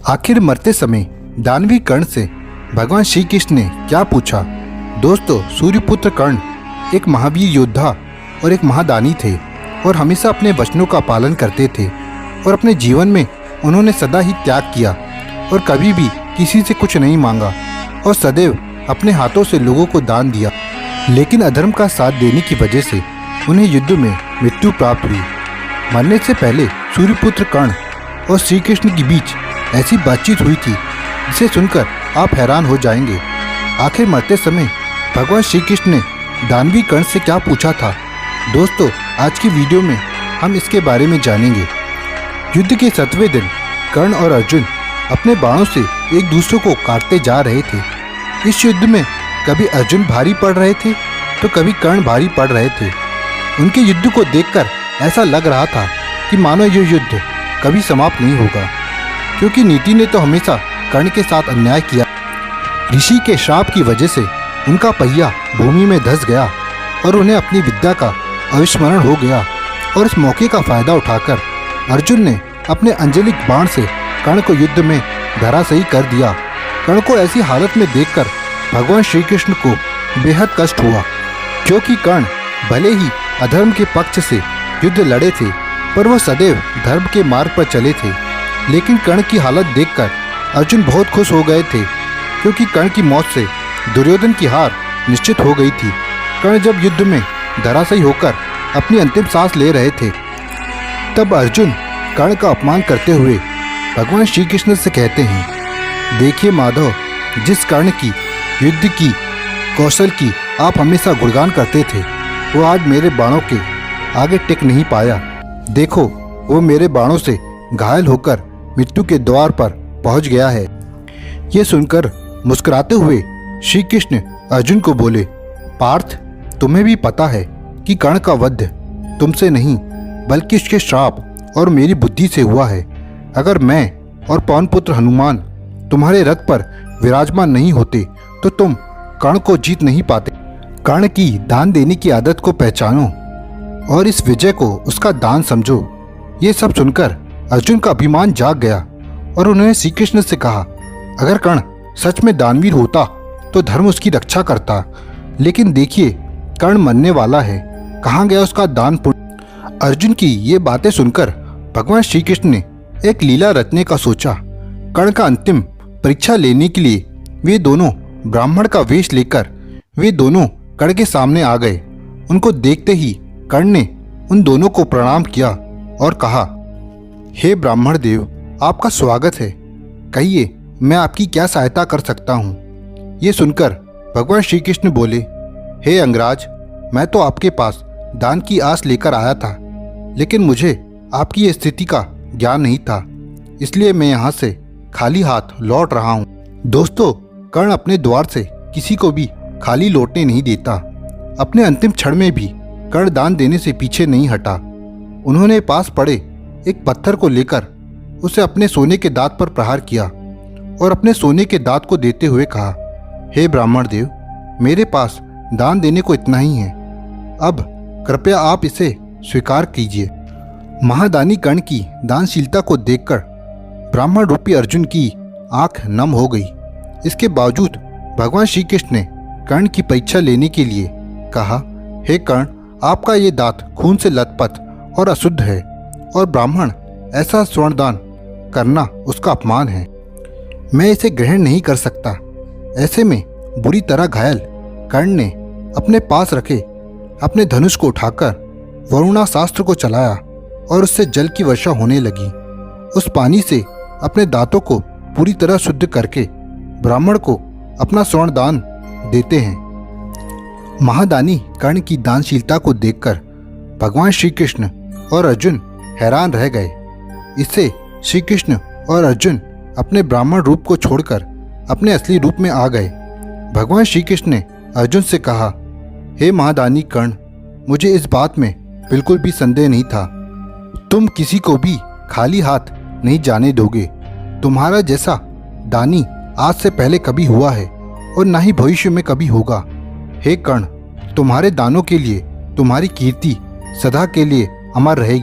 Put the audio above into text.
आखिर मरते समय दानवी कर्ण से भगवान श्री कृष्ण ने क्या पूछा? दोस्तों, सूर्यपुत्र कर्ण एक महावीर योद्धा और एक महादानी थे और हमेशा अपने वचनों का पालन करते थे और अपने जीवन में उन्होंने सदा ही त्याग किया और कभी भी किसी से कुछ नहीं मांगा और सदैव अपने हाथों से लोगों को दान दिया। लेकिन अधर्म का साथ देने की वजह से उन्हें युद्ध में मृत्यु प्राप्त हुई। मरने से पहले सूर्यपुत्र कर्ण और श्री कृष्ण के बीच ऐसी बातचीत हुई थी जिसे सुनकर आप हैरान हो जाएंगे। आखिर मरते समय भगवान श्री कृष्ण ने दानवी कर्ण से क्या पूछा था? दोस्तों, आज की वीडियो में हम इसके बारे में जानेंगे। युद्ध के 7वें दिन कर्ण और अर्जुन अपने बाणों से एक दूसरे को काटते जा रहे थे। इस युद्ध में कभी अर्जुन भारी पड़ रहे थे तो कभी कर्ण भारी पड़ रहे थे। उनके युद्ध को देखकर ऐसा लग रहा था कि मानो यह युद्ध कभी समाप्त नहीं होगा, क्योंकि नीति ने तो हमेशा कर्ण के साथ अन्याय किया। ऋषि के श्राप की वजह से उनका पहिया भूमि में धंस गया और उन्हें अपनी विद्या का अविस्मरण हो गया। और इस मौके का फायदा उठाकर अर्जुन ने अपने अंजलिक बाण से कर्ण को युद्ध में धराशायी कर दिया। कर्ण को ऐसी हालत में देखकर भगवान श्री कृष्ण को बेहद कष्ट हुआ, क्योंकि कर्ण भले ही अधर्म के पक्ष से युद्ध लड़े थे पर वह सदैव धर्म के मार्ग पर चले थे। लेकिन कर्ण की हालत देखकर अर्जुन बहुत खुश हो गए थे, क्योंकि कर्ण की मौत से दुर्योधन की हार निश्चित हो गई थी। कर्ण जब युद्ध में धराशायी होकर अपनी अंतिम सांस ले रहे थे, तब अर्जुन कर्ण का अपमान करते हुए भगवान श्री कृष्ण से कहते हैं, देखिए माधव, जिस कर्ण की युद्ध की कौशल की आप हमेशा गुणगान करते थे, वो आज मेरे बाणों के आगे टिक नहीं पाया। देखो, वो मेरे बाणों से घायल होकर मृत्यु के द्वार पर पहुंच गया है। ये सुनकर मुस्कुराते हुए श्री कृष्ण अर्जुन को बोले, पार्थ, तुम्हें भी पता है कि कर्ण का वध तुमसे नहीं बल्कि उसके श्राप और मेरी बुद्धि से हुआ है। अगर मैं और पवन पुत्र हनुमान तुम्हारे रथ पर विराजमान नहीं होते तो तुम कर्ण को जीत नहीं पाते। कर्ण की दान देने की आदत को पहचानो और इस विजय को उसका दान समझो। ये सब सुनकर अर्जुन का अभिमान जाग गया और उन्होंने श्री कृष्ण से कहा, अगर कर्ण सच में दानवीर होता तो धर्म उसकी रक्षा करता, लेकिन देखिए कर्ण मरने वाला है, कहाँ गया उसका दान पुण्य। अर्जुन की ये बातें सुनकर भगवान श्री कृष्ण ने एक लीला रचने का सोचा। कर्ण का अंतिम परीक्षा लेने के लिए वे दोनों ब्राह्मण का वेश लेकर वे दोनों कर्ण के सामने आ गए। उनको देखते ही कर्ण ने उन दोनों को प्रणाम किया और कहा, हे ब्राह्मण देव, आपका स्वागत है। कहिए, मैं आपकी क्या सहायता कर सकता हूँ? ये सुनकर भगवान श्री कृष्ण बोले, हे अंगराज, मैं तो आपके पास दान की आस लेकर आया था, लेकिन मुझे आपकी स्थिति का ज्ञान नहीं था, इसलिए मैं यहाँ से खाली हाथ लौट रहा हूँ। दोस्तों, कर्ण अपने द्वार से किसी को भी खाली लौटने नहीं देता। अपने अंतिम क्षण में भी कर्ण दान देने से पीछे नहीं हटा। उन्होंने पास पड़े एक पत्थर को लेकर उसे अपने सोने के दांत पर प्रहार किया और अपने सोने के दांत को देते हुए कहा, हे ब्राह्मण देव, मेरे पास दान देने को इतना ही है, अब कृपया आप इसे स्वीकार कीजिए। महादानी कर्ण की दानशीलता को देखकर ब्राह्मण रूपी अर्जुन की आंख नम हो गई। इसके बावजूद भगवान श्री कृष्ण ने कर्ण की परीक्षा लेने के लिए कहा, हे कर्ण, आपका ये दांत खून से लथपथ और अशुद्ध है और ब्राह्मण ऐसा स्वर्णदान करना उसका अपमान है। मैं इसे ग्रहण नहीं कर सकता। ऐसे में बुरी तरह घायल कर्ण ने अपने पास रखे अपने धनुष को उठाकर वरुणास्त्र को चलाया और उससे जल की वर्षा होने लगी। उस पानी से अपने दांतों को पूरी तरह शुद्ध करके ब्राह्मण को अपना स्वर्णदान देते हैं। महादानी कर्ण की दानशीलता को देखकर भगवान श्री कृष्ण और अर्जुन हैरान रह गए। इससे श्री कृष्ण और अर्जुन अपने ब्राह्मण रूप को छोड़कर अपने असली रूप में आ गए। भगवान श्री कृष्ण ने अर्जुन से कहा, हे महादानी कर्ण, मुझे इस बात में बिल्कुल भी संदेह नहीं था, तुम किसी को भी खाली हाथ नहीं जाने दोगे। तुम्हारा जैसा दानी आज से पहले कभी हुआ है और ना ही भविष्य में कभी होगा। हे कर्ण, तुम्हारे दानों के लिए तुम्हारी कीर्ति सदा के लिए अमर रहेगी।